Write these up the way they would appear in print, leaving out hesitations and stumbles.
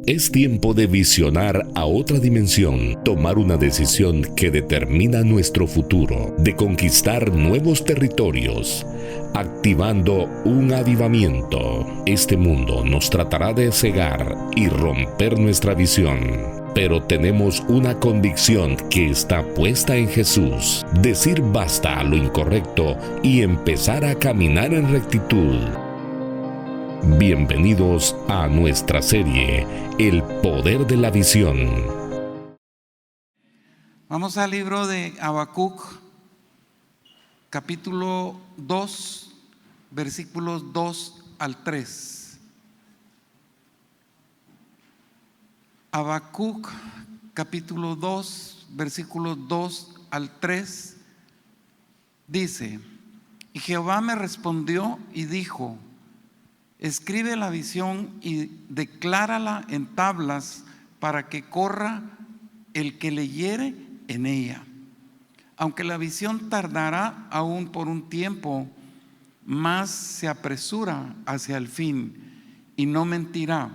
Es tiempo de visionar a otra dimensión, tomar una decisión que determina nuestro futuro, de conquistar nuevos territorios, activando un avivamiento. Este mundo nos tratará de cegar y romper nuestra visión, pero tenemos una convicción que está puesta en Jesús: decir basta a lo incorrecto y empezar a caminar en rectitud. Bienvenidos a nuestra serie El Poder de la Visión. Vamos al libro de Habacuc, capítulo 2, versículos 2 al 3. Habacuc, capítulo 2, versículos 2 al 3, dice: Y Jehová me respondió y dijo: escribe la visión y declárala en tablas, para que corra el que leyere en ella. Aunque la visión tardará aún por un tiempo, mas se apresura hacia el fin y no mentirá.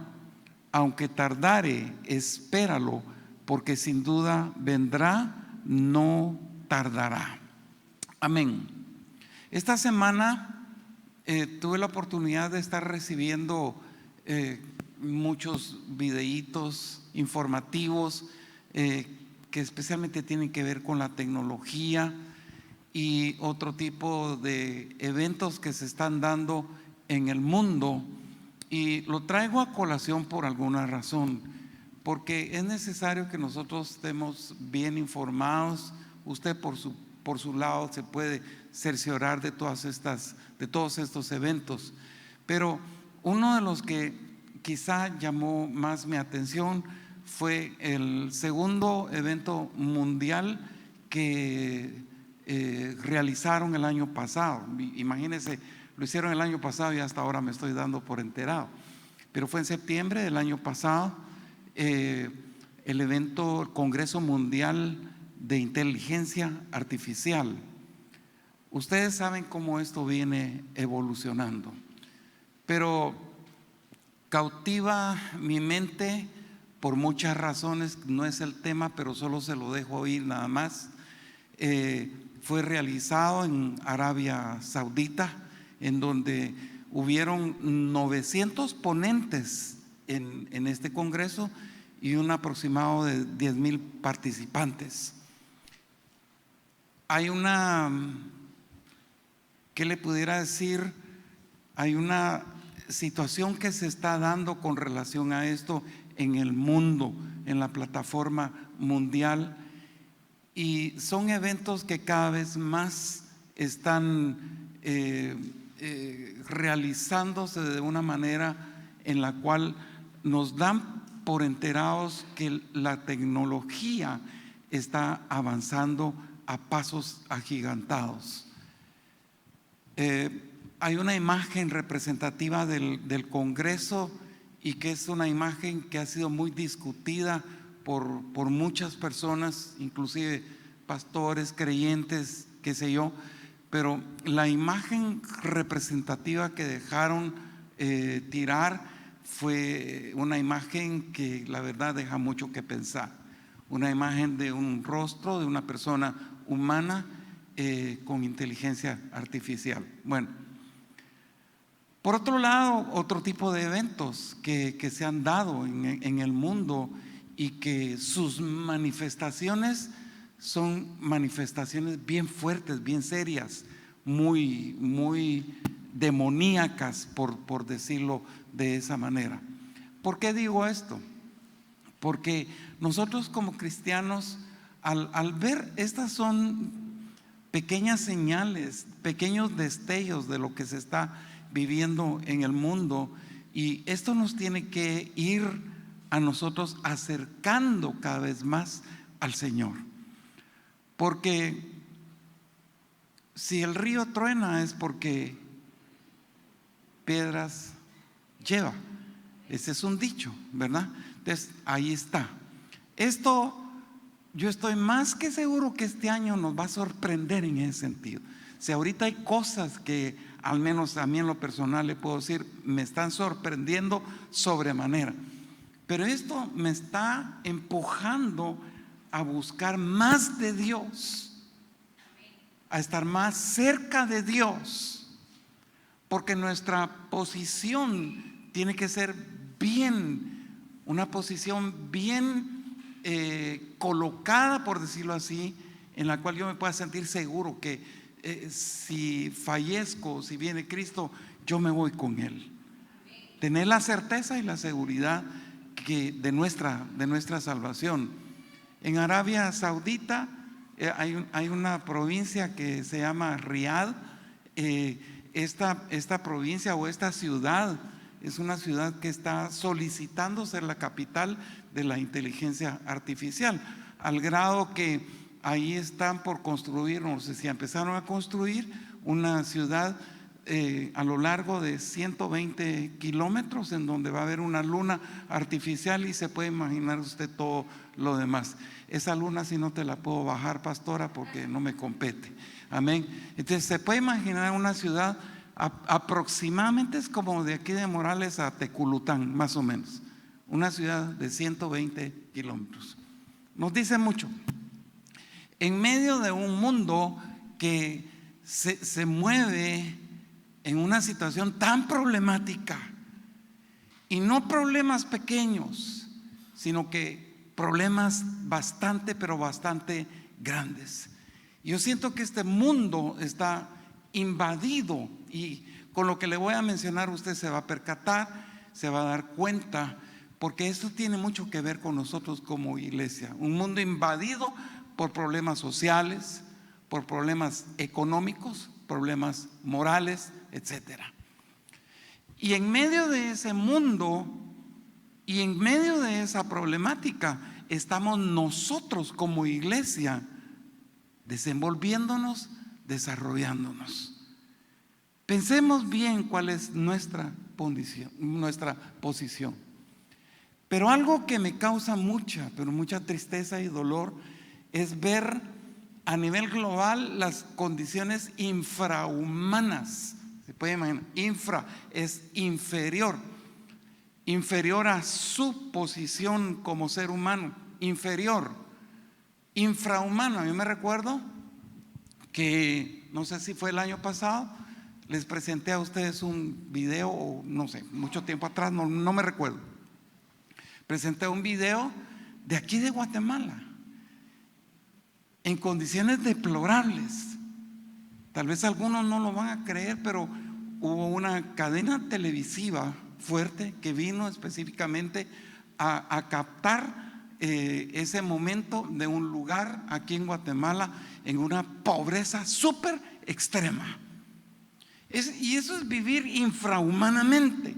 Aunque tardare, espéralo, porque sin duda vendrá, no tardará. Amén. Esta semana tuve la oportunidad de estar recibiendo muchos videitos informativos que especialmente tienen que ver con la tecnología y otro tipo de eventos que se están dando en el mundo, y lo traigo a colación por alguna razón, porque es necesario que nosotros estemos bien informados. Usted por su lado se puede cerciorar de todos estos eventos, pero uno de los que quizá llamó más mi atención fue el segundo evento mundial que realizaron el año pasado. Imagínense, lo hicieron el año pasado y hasta ahora me estoy dando por enterado, pero fue en septiembre del año pasado, el evento, el Congreso Mundial de Inteligencia Artificial. Ustedes saben cómo esto viene evolucionando, pero cautiva mi mente por muchas razones. No es el tema, pero solo se lo dejo oír nada más. Fue realizado en Arabia Saudita, en donde hubieron 900 ponentes en este congreso y un aproximado de 10,000 participantes. Hay ¿qué le pudiera decir? Hay una situación que se está dando con relación a esto en el mundo, en la plataforma mundial, y son eventos que cada vez más están realizándose de una manera en la cual nos dan por enterados que la tecnología está avanzando a pasos agigantados. Hay una imagen representativa del Congreso, y que es una imagen que ha sido muy discutida por muchas personas, inclusive pastores, creyentes, qué sé yo, pero la imagen representativa que dejaron tirar fue una imagen que la verdad deja mucho que pensar. Una imagen de un rostro de una persona humana con inteligencia artificial. Bueno, por otro lado, otro tipo de eventos que se han dado en el mundo, y que sus manifestaciones son manifestaciones bien fuertes, bien serias, muy demoníacas, por decirlo de esa manera. ¿Por qué digo esto? Porque nosotros como cristianos, al ver estas son pequeñas señales, pequeños destellos de lo que se está viviendo en el mundo, y esto nos tiene que ir a nosotros acercando cada vez más al Señor. Porque si el río truena es porque piedras lleva. Ese es un dicho, ¿verdad? Entonces ahí está. Esto, yo estoy más que seguro que este año nos va a sorprender en ese sentido. Si ahorita hay cosas que, al menos a mí en lo personal le puedo decir, me están sorprendiendo sobremanera. Pero esto me está empujando a buscar más de Dios, a estar más cerca de Dios, porque nuestra posición tiene que ser bien, una posición bien colocada, por decirlo así, en la cual yo me pueda sentir seguro que si fallezco, si viene Cristo, yo me voy con Él. Tener la certeza y la seguridad de nuestra salvación. En Arabia Saudita hay una provincia que se llama Riyadh. Esta provincia o esta ciudad es una ciudad que está solicitando ser la capital de la inteligencia artificial, al grado que ahí están por construir, no sé si empezaron a construir una ciudad a lo largo de 120 kilómetros, en donde va a haber una luna artificial, y se puede imaginar usted todo lo demás. Esa luna sí no te la puedo bajar, pastora, porque no me compete. Amén. Entonces se puede imaginar una ciudad aproximadamente, es como de aquí de Morales a Teculután, más o menos. Una ciudad de 120 kilómetros. Nos dice mucho. En medio de un mundo que se mueve en una situación tan problemática, y no problemas pequeños, sino que problemas bastante, pero bastante grandes. Yo siento que este mundo está invadido, y con lo que le voy a mencionar usted se va a percatar, se va a dar cuenta, porque esto tiene mucho que ver con nosotros como iglesia. Un mundo invadido por problemas sociales, por problemas económicos, problemas morales, etcétera. Y en medio de ese mundo y en medio de esa problemática estamos nosotros como iglesia desenvolviéndonos, desarrollándonos. Pensemos bien cuál es nuestra posición. Pero algo que me causa mucha tristeza y dolor es ver a nivel global las condiciones infrahumanas. Se puede imaginar, infra es inferior a su posición como ser humano, inferior, infrahumano. Yo me recuerdo que, no sé si fue el año pasado, les presenté a ustedes un video, o no sé, mucho tiempo atrás, no me recuerdo. Presenté un video de aquí de Guatemala, en condiciones deplorables. Tal vez algunos no lo van a creer, pero hubo una cadena televisiva fuerte que vino específicamente a captar ese momento de un lugar aquí en Guatemala en una pobreza súper extrema. Y eso es vivir infrahumanamente.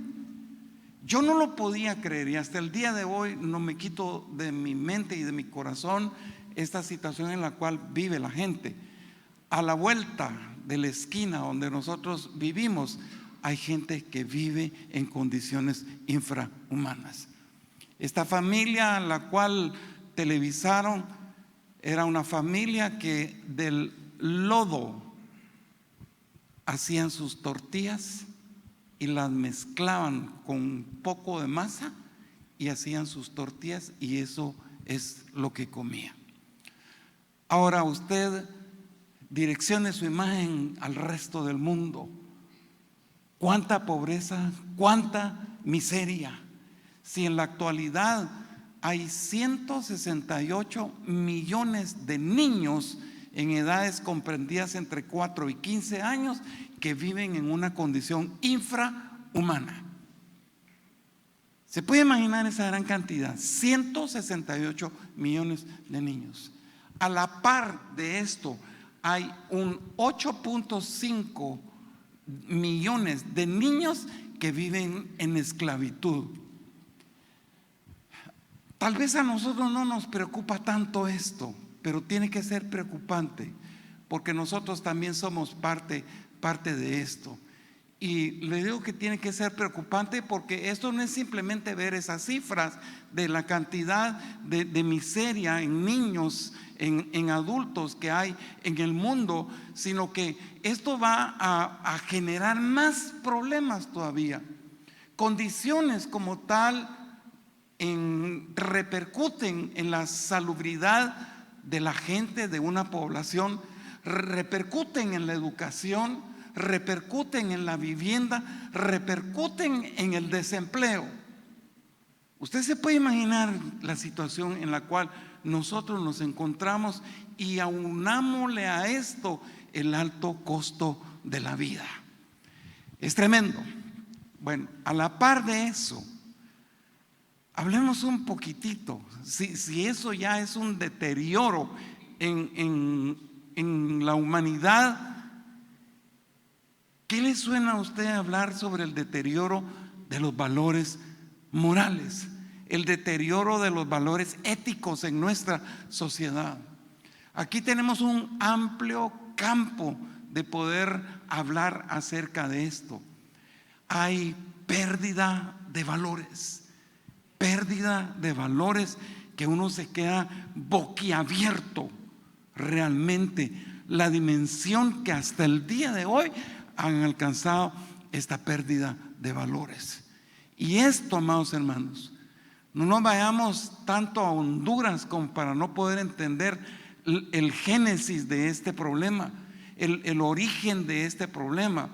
Yo no lo podía creer, y hasta el día de hoy no me quito de mi mente y de mi corazón esta situación en la cual vive la gente. A la vuelta de la esquina donde nosotros vivimos, hay gente que vive en condiciones infrahumanas. Esta familia a la cual televisaron era una familia que del lodo hacían sus tortillas y las mezclaban con un poco de masa y hacían sus tortillas, y eso es lo que comía. Ahora usted direccione su imagen al resto del mundo. Cuánta pobreza, cuánta miseria. Si en la actualidad hay 168 millones de niños en edades comprendidas entre 4 y 15 años que viven en una condición infrahumana. ¿Se puede imaginar esa gran cantidad? 168 millones de niños. A la par de esto, hay un 8.5 millones de niños que viven en esclavitud. Tal vez a nosotros no nos preocupa tanto esto, pero tiene que ser preocupante, porque nosotros también somos parte de esto. Y le digo que tiene que ser preocupante porque esto no es simplemente ver esas cifras de la cantidad de miseria en niños, en adultos que hay en el mundo, sino que esto va a generar más problemas todavía. Condiciones como tal repercuten en la salubridad de la gente, de una población, repercuten en la educación, repercuten en la vivienda, repercuten en el desempleo. Usted se puede imaginar la situación en la cual nosotros nos encontramos, y aunámosle a esto el alto costo de la vida. Es tremendo. Bueno, a la par de eso, hablemos un poquitito, si eso ya es un deterioro en la humanidad, ¿qué le suena a usted hablar sobre el deterioro de los valores morales, el deterioro de los valores éticos en nuestra sociedad? Aquí tenemos un amplio campo de poder hablar acerca de esto. Hay pérdida de valores que uno se queda boquiabierto realmente la dimensión que hasta el día de hoy han alcanzado esta pérdida de valores. Y esto, amados hermanos, no nos vayamos tanto a Honduras como para no poder entender el génesis de este problema, el origen de este problema.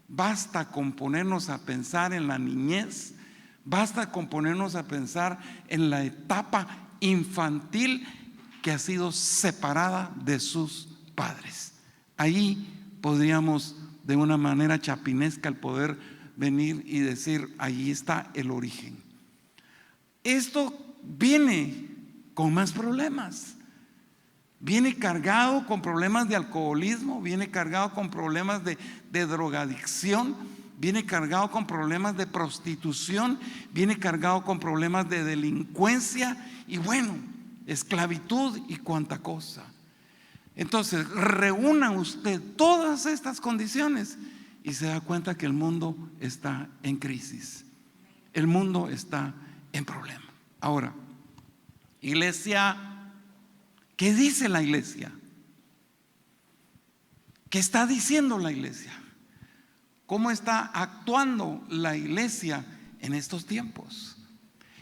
Basta con ponernos a pensar en la niñez, basta con ponernos a pensar en la etapa infantil que ha sido separada de sus padres. Ahí podríamos, de una manera chapinesca, el poder venir y decir: ahí está el origen. Esto viene con más problemas. Viene cargado con problemas de alcoholismo, viene cargado con problemas de drogadicción, viene cargado con problemas de prostitución, viene cargado con problemas de delincuencia y, bueno, esclavitud y cuanta cosa. Entonces, reúna usted todas estas condiciones y se da cuenta que el mundo está en crisis, el mundo está en problema. Ahora, iglesia, ¿qué dice la iglesia? ¿Qué está diciendo la iglesia? ¿Cómo está actuando la iglesia en estos tiempos?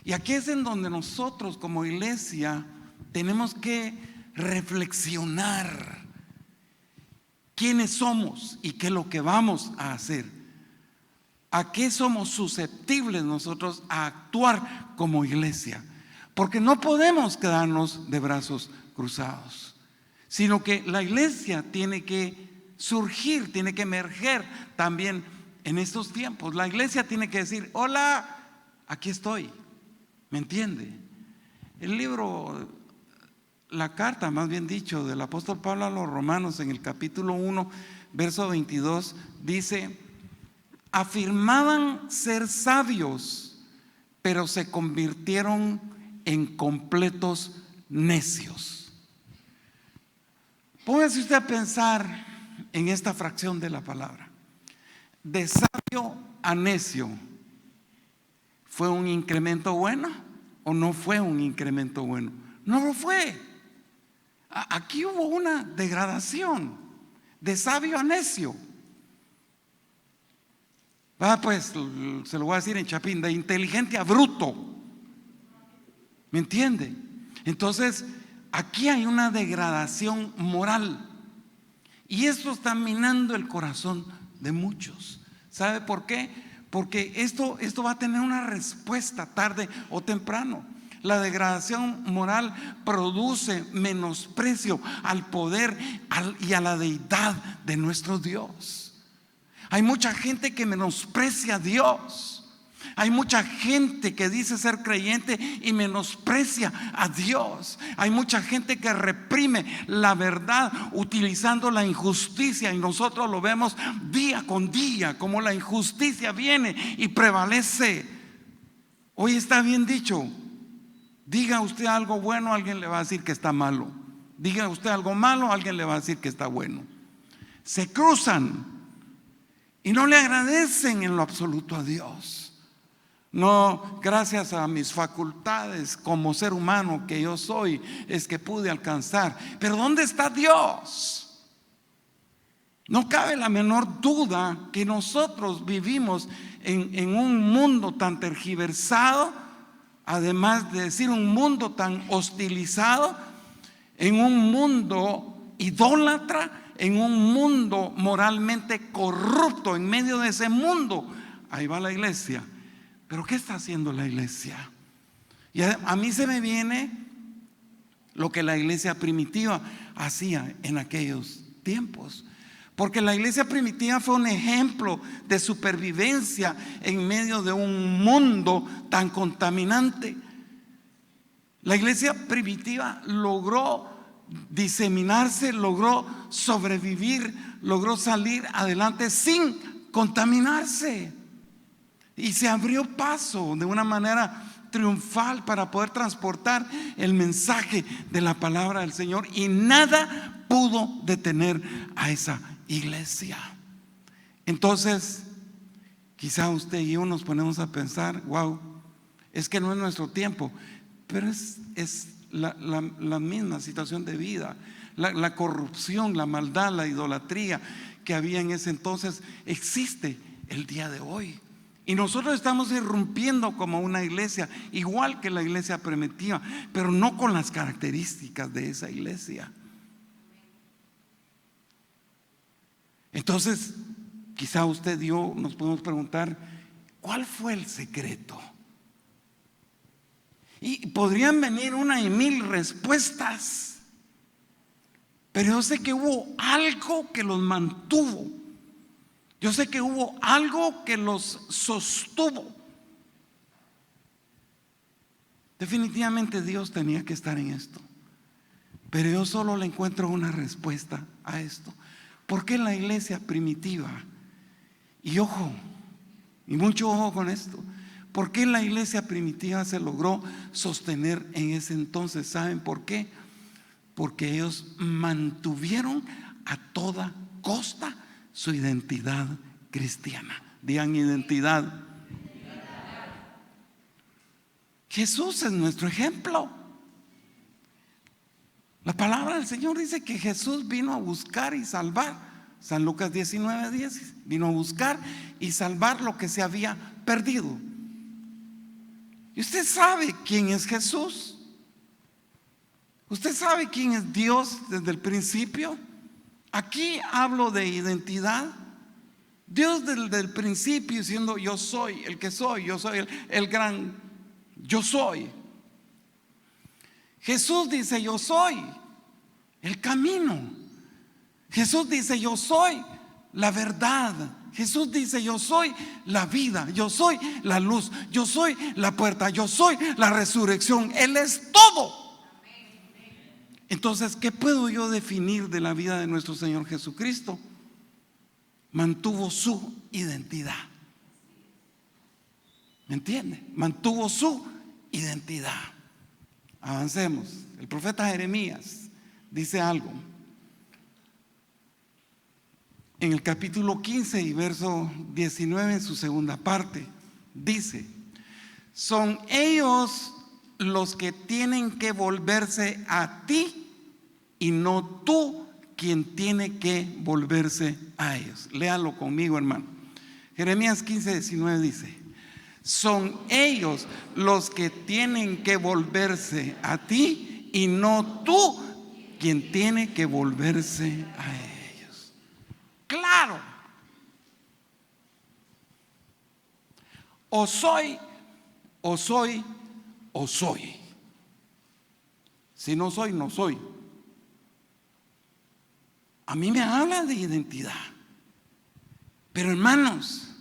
Y aquí es en donde nosotros como iglesia tenemos que reflexionar quiénes somos y qué es lo que vamos a hacer. ¿A qué somos susceptibles nosotros a actuar como iglesia? Porque no podemos quedarnos de brazos cruzados, sino que la iglesia tiene que surgir, tiene que emerger también en estos tiempos. La iglesia tiene que decir: hola, aquí estoy. ¿Me entiende? El libro, la carta, más bien dicho, del apóstol Pablo a los Romanos, en el capítulo 1, verso 22, dice: afirmaban ser sabios, pero se convirtieron en completos necios. Póngase usted a pensar en esta fracción de la palabra. De sabio a necio, ¿fue un incremento bueno o no fue un incremento bueno? No lo fue. Aquí hubo una degradación, de sabio a necio. Pues se lo voy a decir en chapín: de inteligente a bruto. ¿Me entiende? Entonces, aquí hay una degradación moral, y esto está minando el corazón de muchos. ¿Sabe por qué? Porque esto va a tener una respuesta tarde o temprano. La degradación moral produce menosprecio al poder y a la deidad de nuestro Dios. Hay mucha gente que menosprecia a Dios. Hay mucha gente que dice ser creyente y menosprecia a Dios. Hay mucha gente que reprime la verdad utilizando la injusticia, y nosotros lo vemos día con día como la injusticia viene y prevalece. Hoy está bien dicho: diga usted algo bueno, alguien le va a decir que está malo. Diga usted algo malo, alguien le va a decir que está bueno. Se cruzan y no le agradecen en lo absoluto a Dios. No, gracias a mis facultades como ser humano que yo soy, es que pude alcanzar. Pero ¿dónde está Dios? No cabe la menor duda que nosotros vivimos en un mundo tan tergiversado, además de decir un mundo tan hostilizado, en un mundo idólatra, en un mundo moralmente corrupto, en medio de ese mundo, ahí va la iglesia. Pero ¿qué está haciendo la iglesia? Y a mí se me viene lo que la iglesia primitiva hacía en aquellos tiempos. Porque la iglesia primitiva fue un ejemplo de supervivencia en medio de un mundo tan contaminante. La iglesia primitiva logró diseminarse, logró sobrevivir, logró salir adelante sin contaminarse. Y se abrió paso de una manera triunfal para poder transportar el mensaje de la palabra del Señor, y nada pudo detener a esa iglesia. Entonces, quizá usted y yo nos ponemos a pensar: wow, es que no es nuestro tiempo, pero es la misma situación de vida. La corrupción, la maldad, la idolatría que había en ese entonces existe el día de hoy. Y nosotros estamos irrumpiendo como una iglesia, igual que la iglesia primitiva, pero no con las características de esa iglesia. Entonces, quizá usted y yo nos podemos preguntar: ¿cuál fue el secreto? Y podrían venir una y mil respuestas, pero yo sé que hubo algo que los mantuvo. Yo sé que hubo algo que los sostuvo. Definitivamente Dios tenía que estar en esto, pero yo solo le encuentro una respuesta a esto. ¿Por qué la iglesia primitiva? Y ojo, y mucho ojo con esto. ¿Por qué la iglesia primitiva se logró sostener en ese entonces? ¿Saben por qué? Porque ellos mantuvieron a toda costa su identidad cristiana. Digan: identidad. Jesús es nuestro ejemplo. La palabra del Señor dice que Jesús vino a buscar y salvar. San Lucas 19:10, vino a buscar y salvar lo que se había perdido. ¿Y usted sabe quién es Jesús? ¿Usted sabe quién es Dios desde el principio? Aquí hablo de identidad. Dios desde el principio diciendo: yo soy el que soy, yo soy el gran yo soy. Jesús dice: yo soy el camino. Jesús dice: yo soy la verdad. Jesús dice: yo soy la vida, yo soy la luz, yo soy la puerta, yo soy la resurrección. Él es todo. Entonces, ¿qué puedo yo definir de la vida de nuestro Señor Jesucristo? Mantuvo su identidad. ¿Me entiende? Mantuvo su identidad. Avancemos. El profeta Jeremías dice algo en el capítulo 15 y verso 19, en su segunda parte. Dice: son ellos los que tienen que volverse a ti, y no tú quien tiene que volverse a ellos. Léalo conmigo, hermano. Jeremías 15, 19 dice: son ellos los que tienen que volverse a ti, y no tú quien tiene que volverse a ellos. Claro. O soy, o soy, o soy. Si no soy, no soy. A mí me habla de identidad. Pero hermanos,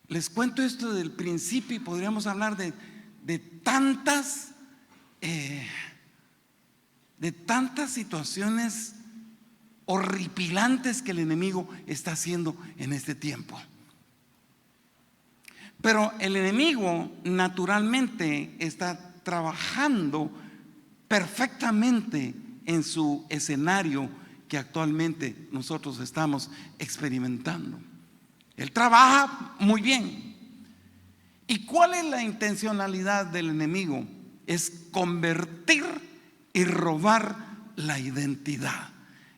les cuento esto del principio y podríamos hablar de tantas situaciones horripilantes que el enemigo está haciendo en este tiempo. Pero el enemigo naturalmente está trabajando perfectamente en su escenario que actualmente nosotros estamos experimentando. Él trabaja muy bien. ¿Y cuál es la intencionalidad del enemigo? Es convertir y robar la identidad.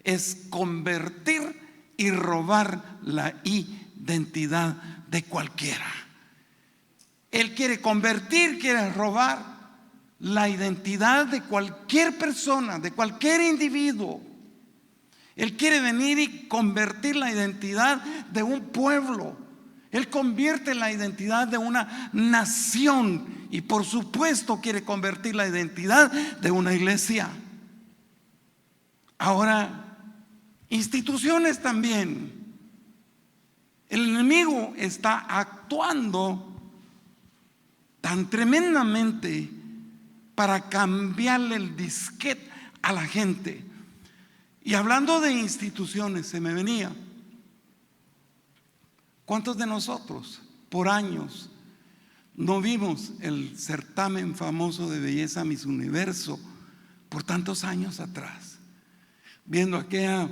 Es convertir y robar la identidad de cualquiera. Él quiere convertir, quiere robar la identidad de cualquier persona, de cualquier individuo. Él quiere venir y convertir la identidad de un pueblo. Él convierte la identidad de una nación y por supuesto quiere convertir la identidad de una iglesia. Ahora, instituciones también. El enemigo está actuando tan tremendamente para cambiarle el disquete a la gente. Y hablando de instituciones, se me venía, ¿cuántos de nosotros por años no vimos el certamen famoso de belleza Miss Universo por tantos años atrás? Viendo aquella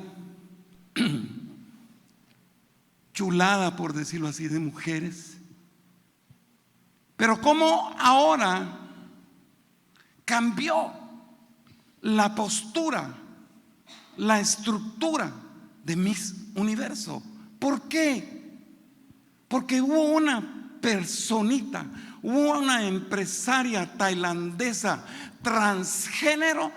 chulada, por decirlo así, de mujeres. Pero cómo ahora cambió la postura, la estructura de Miss Universo. ¿Por qué? Porque hubo una personita, hubo una empresaria tailandesa transgénero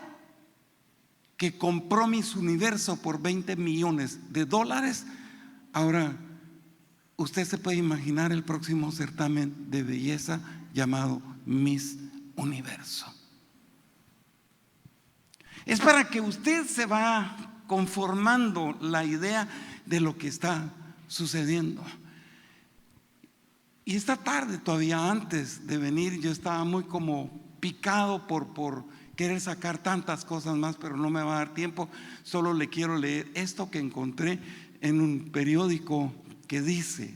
que compró Miss Universo por $20 millones. Ahora, usted se puede imaginar el próximo certamen de belleza llamado Miss Universo. Es para que usted se va conformando la idea de lo que está sucediendo. Y esta tarde, todavía antes de venir, yo estaba muy como picado por querer sacar tantas cosas más, pero no me va a dar tiempo. Solo le quiero leer esto que encontré en un periódico que dice: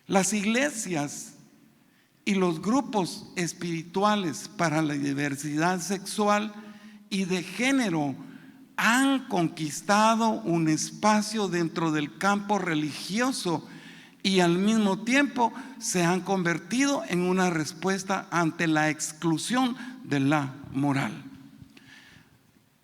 las iglesias y los grupos espirituales para la diversidad sexual y de género han conquistado un espacio dentro del campo religioso y al mismo tiempo se han convertido en una respuesta ante la exclusión de la moral.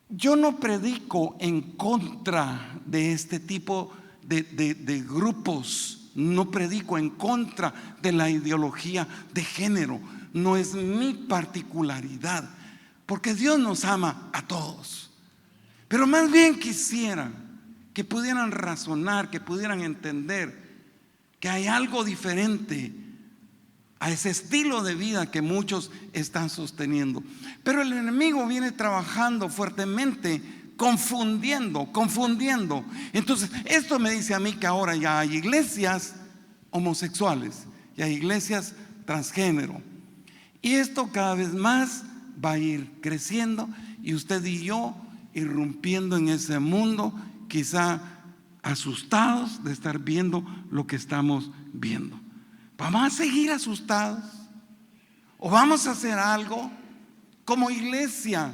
Yo no predico en contra de este tipo de grupos, no predico en contra de la ideología de género, no es mi particularidad, porque Dios nos ama a todos. Pero más bien quisiera que pudieran razonar, que pudieran entender que hay algo diferente a ese estilo de vida que muchos están sosteniendo. Pero el enemigo viene trabajando fuertemente, confundiendo. Entonces, esto me dice a mí que ahora ya hay iglesias homosexuales y hay iglesias transgénero. Y esto cada vez más va a ir creciendo y usted y yo irrumpiendo en ese mundo, quizá asustados de estar viendo lo que estamos viendo. ¿Vamos a seguir asustados? ¿O vamos a hacer algo como iglesia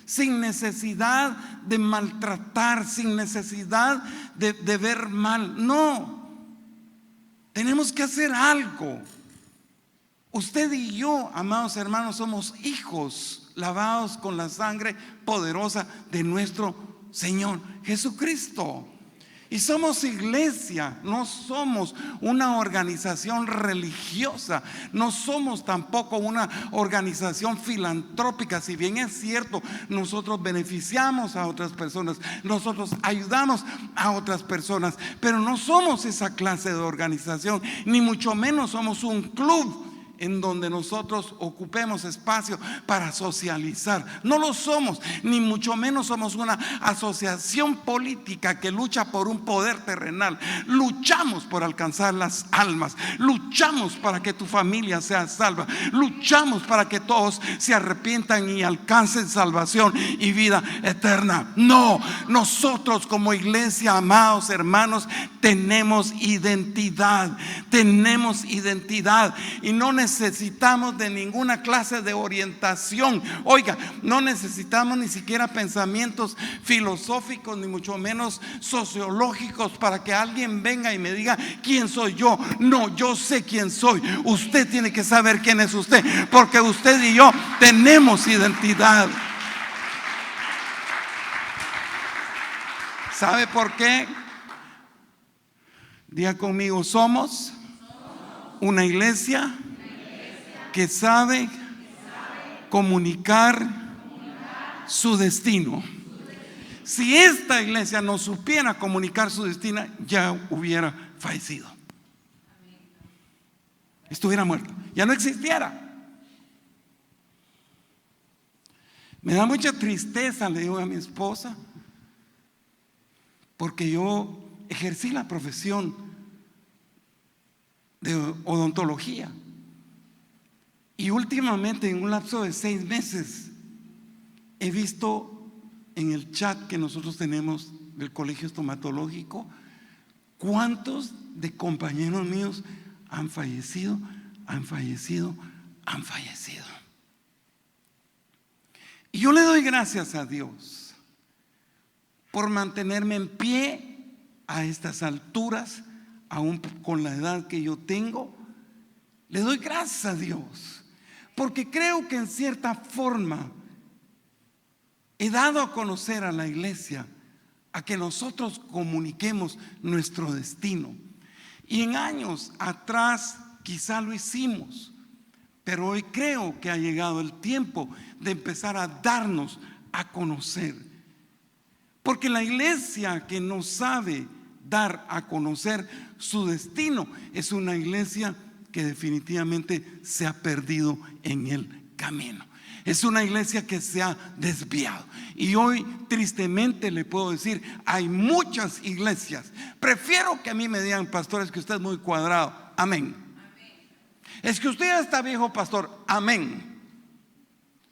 sin necesidad de maltratar, sin necesidad de ver mal? No, tenemos que hacer algo. Usted y yo, amados hermanos, somos hijos lavados con la sangre poderosa de nuestro Señor Jesucristo. Y somos iglesia, no somos una organización religiosa, no somos tampoco una organización filantrópica. Si bien es cierto, nosotros beneficiamos a otras personas, nosotros ayudamos a otras personas, pero no somos esa clase de organización, ni mucho menos somos un club en donde nosotros ocupemos espacio para socializar. No lo somos, ni mucho menos somos una asociación política que lucha por un poder terrenal. Luchamos por alcanzar las almas, luchamos para que tu familia sea salva, luchamos para que todos se arrepientan y alcancen salvación y vida eterna. No, nosotros como iglesia, amados hermanos, tenemos identidad y no necesitamos de ninguna clase de orientación. Oiga, no necesitamos ni siquiera pensamientos filosóficos, ni mucho menos sociológicos para que alguien venga y me diga quién soy yo. No, yo sé quién soy. Usted tiene que saber quién es usted, porque usted y yo tenemos identidad. ¿Sabe por qué? Diga conmigo: somos una iglesia que sabe comunicar su destino. Si esta iglesia no supiera comunicar su destino, ya hubiera fallecido. Estuviera muerta, ya no existiera. Me da mucha tristeza, le digo a mi esposa, porque yo ejercí la profesión de odontología y últimamente, en un lapso de 6 meses, he visto en el chat que nosotros tenemos del colegio estomatológico cuántos de compañeros míos han fallecido. Y yo le doy gracias a Dios por mantenerme en pie a estas alturas, aún con la edad que yo tengo. Le doy gracias a Dios porque creo que en cierta forma he dado a conocer a la iglesia a que nosotros comuniquemos nuestro destino. Y en años atrás quizá lo hicimos, pero hoy creo que ha llegado el tiempo de empezar a darnos a conocer. Porque la iglesia que no sabe dar a conocer su destino es una iglesia que definitivamente se ha perdido en el camino. Es una iglesia que se ha desviado. Y hoy tristemente le puedo decir, hay muchas iglesias. Prefiero que a mí me digan, pastores, que usted es muy cuadrado. Amén. Es que usted ya está viejo, pastor. Amén.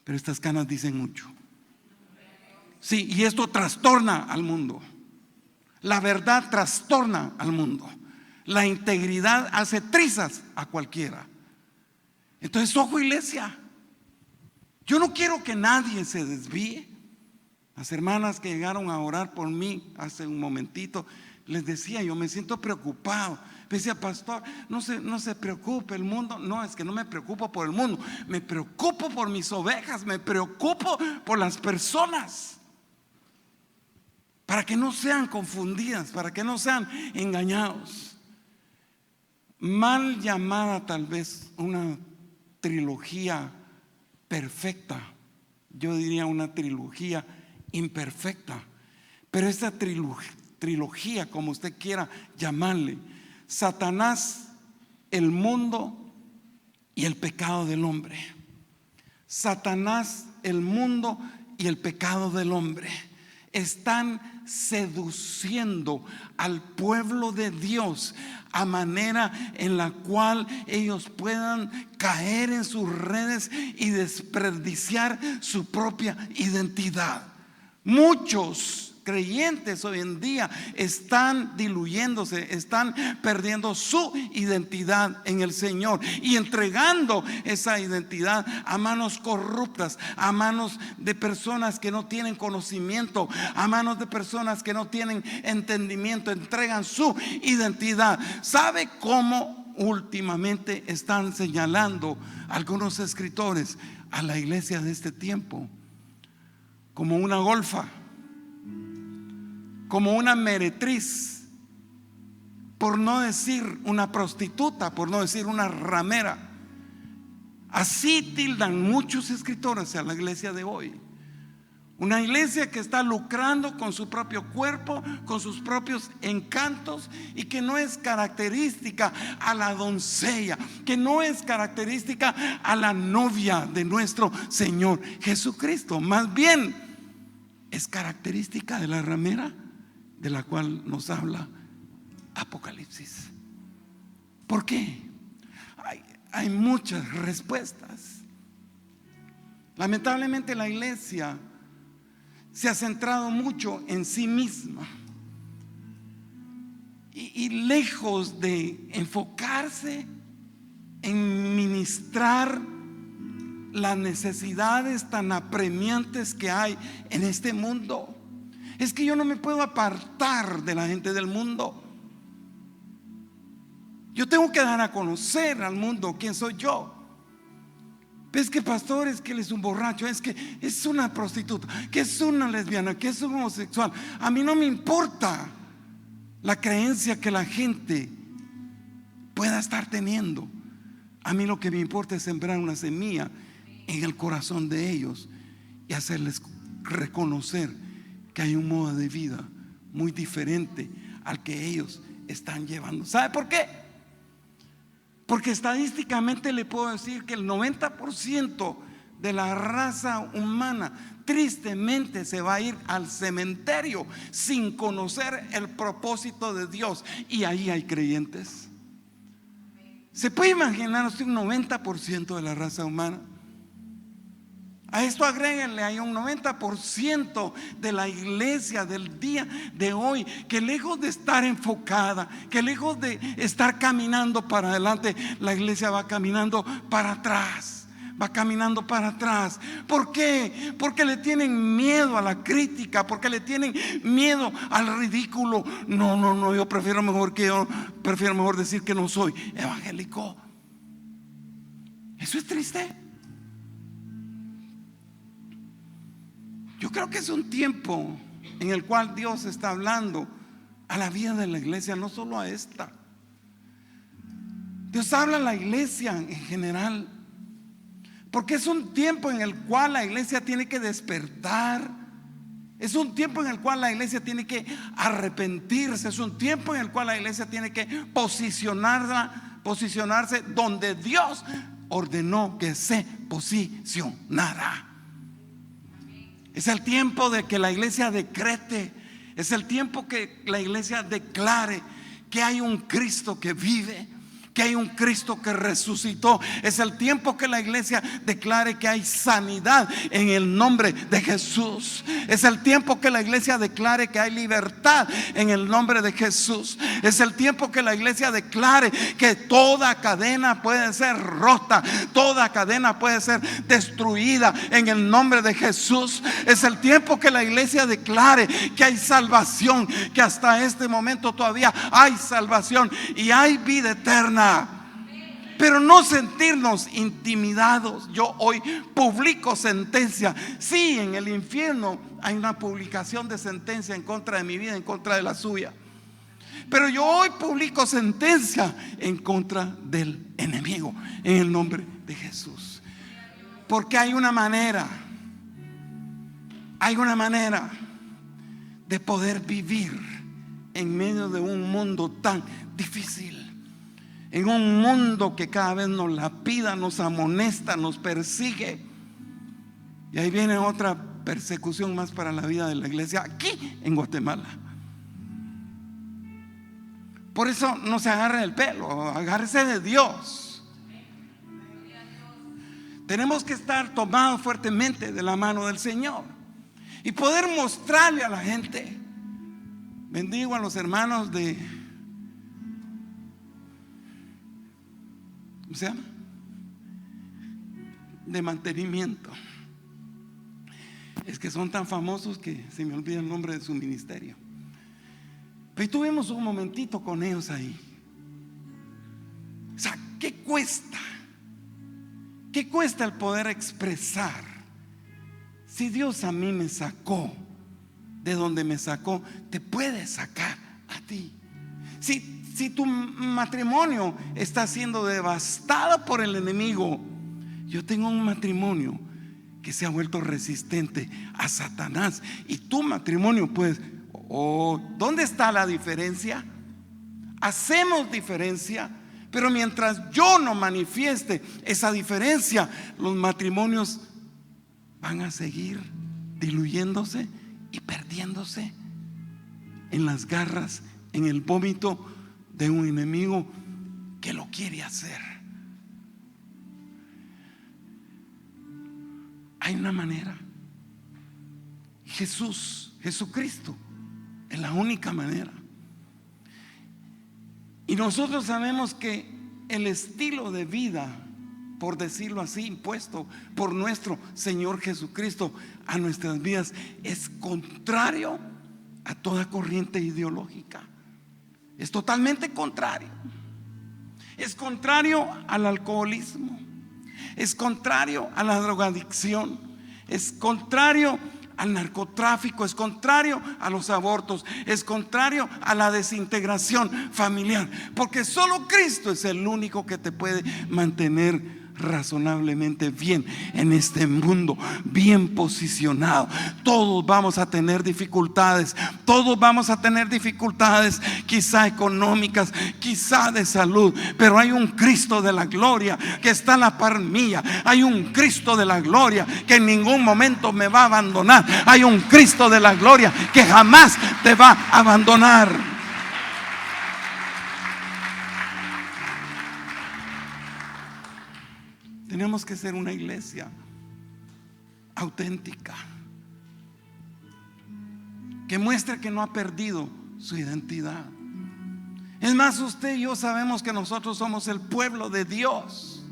Pero estas canas dicen mucho. Sí, y esto trastorna al mundo. La verdad trastorna al mundo. La integridad hace trizas a cualquiera. Entonces, ojo, iglesia. Yo no quiero que nadie se desvíe. Las hermanas que llegaron a orar por mí hace un momentito, les decía, yo me siento preocupado. Me decía, pastor, no se preocupe el mundo. No, es que no me preocupo por el mundo, me preocupo por mis ovejas, me preocupo por las personas, para que no sean confundidas, para que no sean engañados. Mal llamada tal vez una trilogía perfecta, yo diría una trilogía imperfecta, pero esta trilogía, como usted quiera llamarle, Satanás, el mundo y el pecado del hombre. Satanás, el mundo y el pecado del hombre están seduciendo al pueblo de Dios a manera en la cual ellos puedan caer en sus redes y desperdiciar su propia identidad. Muchos creyentes hoy en día están diluyéndose, están perdiendo su identidad en el Señor y entregando esa identidad a manos corruptas, a manos de personas que no tienen conocimiento, a manos de personas que no tienen entendimiento. Entregan su identidad. ¿Sabe cómo últimamente están señalando algunos escritores a la iglesia de este tiempo? Como una golfa, como una meretriz, por no decir una prostituta, por no decir una ramera. Así tildan muchos escritores a la iglesia de hoy. Una iglesia que está lucrando con su propio cuerpo, con sus propios encantos, y que no es característica a la doncella, que no es característica a la novia de nuestro Señor Jesucristo. Más bien es característica de la ramera de la cual nos habla Apocalipsis. ¿Por qué? Hay muchas respuestas. Lamentablemente la iglesia se ha centrado mucho en sí misma y lejos de enfocarse en ministrar las necesidades tan apremiantes que hay en este mundo. Es que yo no me puedo apartar de la gente del mundo. Yo tengo que dar a conocer al mundo quién soy yo. Es que pastor, es que él es un borracho, es que es una prostituta, que es una lesbiana, que es un homosexual. A mí no me importa la creencia que la gente pueda estar teniendo. A mí lo que me importa es sembrar una semilla en el corazón de ellos y hacerles reconocer que hay un modo de vida muy diferente al que ellos están llevando. ¿Sabe por qué? Porque estadísticamente le puedo decir que el 90% de la raza humana tristemente se va a ir al cementerio sin conocer el propósito de Dios. Y ahí hay creyentes. ¿Se puede imaginar usted un 90% de la raza humana? A esto agréguenle, hay un 90% de la iglesia del día de hoy que lejos de estar enfocada, que lejos de estar caminando para adelante, la iglesia va caminando para atrás. Va caminando para atrás. ¿Por qué? Porque le tienen miedo a la crítica, porque le tienen miedo al ridículo. No, yo prefiero mejor decir que no soy evangélico. Eso es triste. Yo creo que es un tiempo en el cual Dios está hablando a la vida de la iglesia, no solo a esta. Dios habla a la iglesia en general, porque es un tiempo en el cual la iglesia tiene que despertar. Es un tiempo en el cual la iglesia tiene que arrepentirse. Es un tiempo en el cual la iglesia tiene que posicionarse donde Dios ordenó que se posicionara. Es el tiempo de que la iglesia decrete. Es el tiempo que la iglesia declare que hay un Cristo que vive, que hay un Cristo que resucitó. Es el tiempo que la iglesia declare que hay sanidad en el nombre de Jesús. Es el tiempo que la iglesia declare que hay libertad en el nombre de Jesús. Es el tiempo que la iglesia declare que toda cadena puede ser rota, toda cadena puede ser destruida en el nombre de Jesús. Es el tiempo que la iglesia declare que hay salvación, que hasta este momento todavía hay salvación y hay vida eterna. Pero no sentirnos intimidados. Yo hoy publico sentencia. Sí, en el infierno hay una publicación de sentencia en contra de mi vida, en contra de la suya. Pero yo hoy publico sentencia en contra del enemigo, en el nombre de Jesús. Porque hay una manera de poder vivir en medio de un mundo tan difícil. En un mundo que cada vez nos lapida, nos amonesta, nos persigue. Y ahí viene otra persecución más para la vida de la iglesia aquí en Guatemala. Por eso no se agarre el pelo, agárrese de Dios. Tenemos que estar tomados fuertemente de la mano del Señor y poder mostrarle a la gente. Bendigo a los hermanos de, ¿cómo se llama? De mantenimiento. Es que son tan famosos que se me olvida el nombre de su ministerio. Pero tuvimos un momentito con ellos ahí. O sea, ¿qué cuesta? ¿Qué cuesta el poder expresar? Si Dios a mí me sacó de donde me sacó, te puede sacar a ti. Si tu matrimonio está siendo devastado por el enemigo, yo tengo un matrimonio que se ha vuelto resistente a Satanás, y tu matrimonio puede. ¿Dónde está la diferencia? Hacemos diferencia, pero mientras yo no manifieste esa diferencia, los matrimonios van a seguir diluyéndose y perdiéndose en las garras, en el vómito de un enemigo que lo quiere hacer. Hay una manera. Jesucristo es la única manera. Y nosotros sabemos que el estilo de vida, por decirlo así, impuesto por nuestro Señor Jesucristo a nuestras vidas, es contrario a toda corriente ideológica. Es totalmente contrario. Es contrario al alcoholismo, es contrario a la drogadicción, es contrario al narcotráfico, es contrario a los abortos, es contrario a la desintegración familiar, porque solo Cristo es el único que te puede mantener razonablemente bien en este mundo, bien posicionado. Todos vamos a tener dificultades, todos vamos a tener dificultades, quizá económicas, quizá de salud, pero hay un Cristo de la gloria que está a la par mía. Hay un Cristo de la gloria que en ningún momento me va a abandonar. Hay un Cristo de la gloria que jamás te va a abandonar. Tenemos que ser una iglesia auténtica, que muestre que no ha perdido su identidad. Es más, usted y yo sabemos que nosotros somos el pueblo de Dios.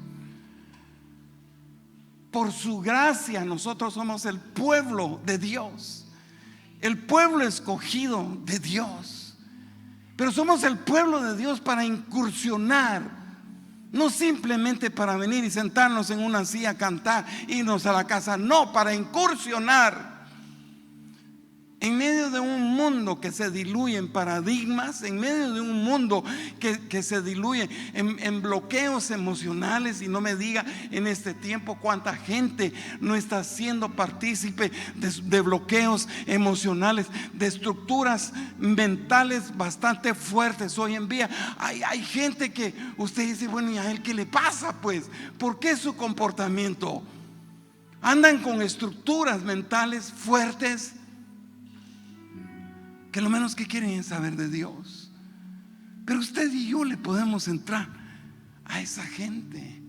Por su gracia nosotros somos el pueblo de Dios, el pueblo escogido de Dios. Pero somos el pueblo de Dios para incursionar, no simplemente para venir y sentarnos en una silla a cantar, irnos a la casa. No, para incursionar en medio de un mundo que se diluye en paradigmas, en medio de un mundo que se diluye en bloqueos emocionales. Y no me diga en este tiempo cuánta gente no está siendo partícipe de bloqueos emocionales, de estructuras mentales bastante fuertes hoy en día. Hay gente que usted dice, bueno, ¿y a él qué le pasa pues? ¿Por qué su comportamiento? Andan con estructuras mentales fuertes que lo menos que quieren es saber de Dios. Pero usted y yo le podemos entrar a esa gente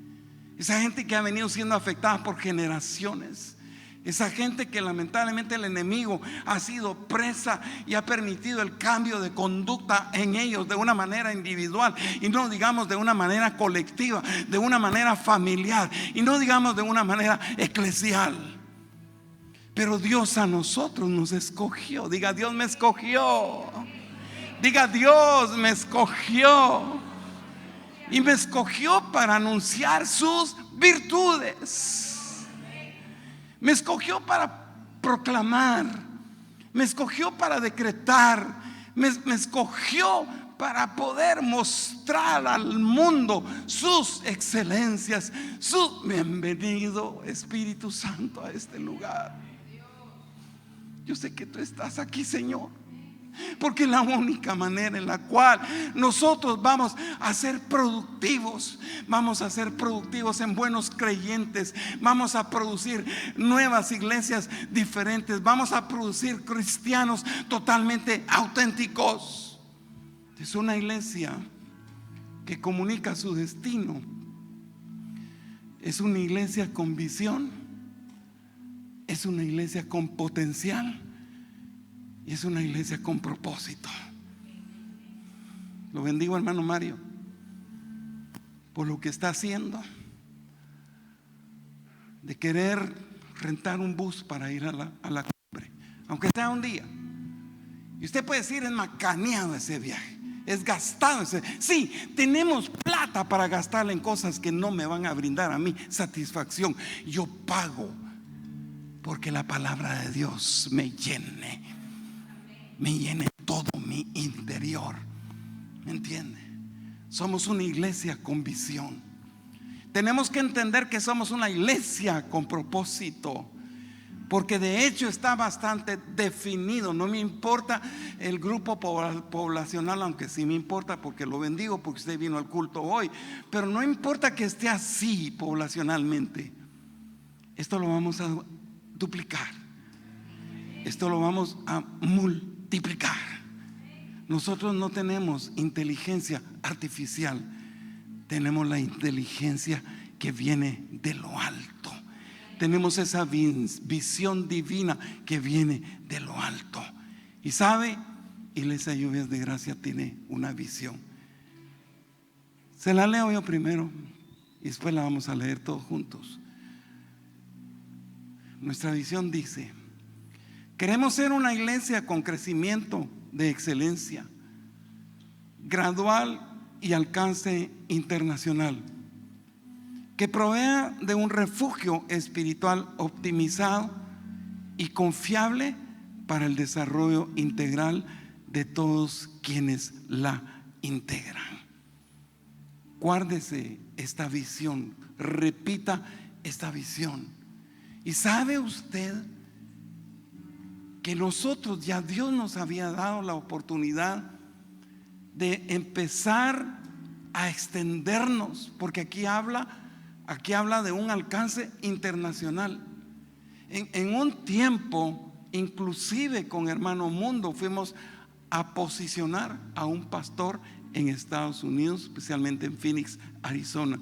que ha venido siendo afectada por generaciones, esa gente que lamentablemente el enemigo ha sido presa y ha permitido el cambio de conducta en ellos de una manera individual, y no digamos de una manera colectiva, de una manera familiar, y no digamos de una manera eclesial. Pero Dios a nosotros nos escogió. Diga, Dios me escogió. Diga, Dios me escogió. Y me escogió para anunciar sus virtudes. Me escogió para proclamar. Me escogió para decretar. Me escogió para poder mostrar al mundo sus excelencias. Bienvenido Espíritu Santo a este lugar. Yo sé que tú estás aquí, Señor, porque es la única manera en la cual nosotros vamos a ser productivos. Vamos a ser productivos en buenos creyentes. Vamos a producir nuevas iglesias diferentes. Vamos a producir cristianos totalmente auténticos. Es una iglesia que comunica su destino. Es una iglesia con visión. Es una iglesia con potencial y es una iglesia con propósito. Lo bendigo, hermano Mario, por lo que está haciendo, de querer rentar un bus para ir a la cumbre, aunque sea un día. Y usted puede decir, es macaneado ese viaje, es gastado ese. Sí, tenemos plata para gastarla en cosas que no me van a brindar a mí satisfacción. Yo pago porque la palabra de Dios me llene todo mi interior. ¿Me entiende? Somos una iglesia con visión. Tenemos que entender que somos una iglesia con propósito, porque de hecho está bastante definido. No me importa el grupo poblacional, aunque sí me importa, porque lo bendigo, porque usted vino al culto hoy. Pero no importa que esté así poblacionalmente. Esto lo vamos a duplicar. Esto lo vamos a multiplicar. Nosotros no tenemos inteligencia artificial, tenemos la inteligencia que viene de lo alto. Tenemos esa visión divina que viene de lo alto. Y sabe, Iglesia Lluvias de Gracia tiene una visión. Se la leo yo primero y después la vamos a leer todos juntos. Nuestra visión dice: queremos ser una iglesia con crecimiento de excelencia, gradual y alcance internacional, que provea de un refugio espiritual optimizado y confiable para el desarrollo integral de todos quienes la integran. Guárdese esta visión, repita esta visión. Y sabe usted que nosotros, ya Dios nos había dado la oportunidad de empezar a extendernos, porque aquí habla de un alcance internacional. En un tiempo, inclusive con Hermano Mundo, fuimos a posicionar a un pastor en Estados Unidos, especialmente en Phoenix, Arizona,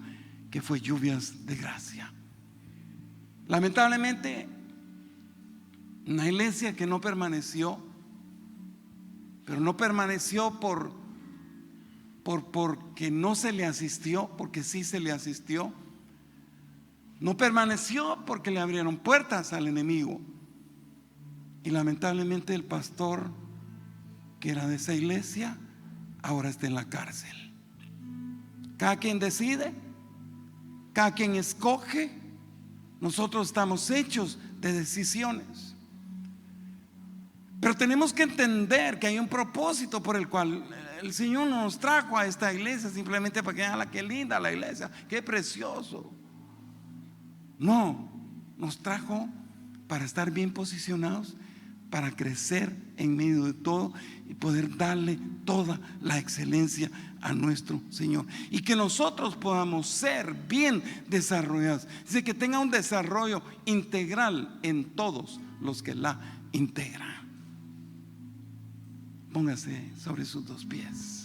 que fue Lluvias de Gracia. Lamentablemente, una iglesia que no permaneció, pero no permaneció porque no se le asistió, porque sí se le asistió. No permaneció porque le abrieron puertas al enemigo. Y lamentablemente el pastor que era de esa iglesia ahora está en la cárcel. Cada quien decide, cada quien escoge. Nosotros estamos hechos de decisiones. Pero tenemos que entender que hay un propósito por el cual el Señor nos trajo a esta iglesia simplemente para que vean qué linda la iglesia, qué precioso. No, nos trajo para estar bien posicionados, para crecer en medio de todo y poder darle toda la excelencia a nuestro Señor, y que nosotros podamos ser bien desarrollados. Dice que tenga un desarrollo integral en todos los que la integran. Póngase sobre sus dos pies.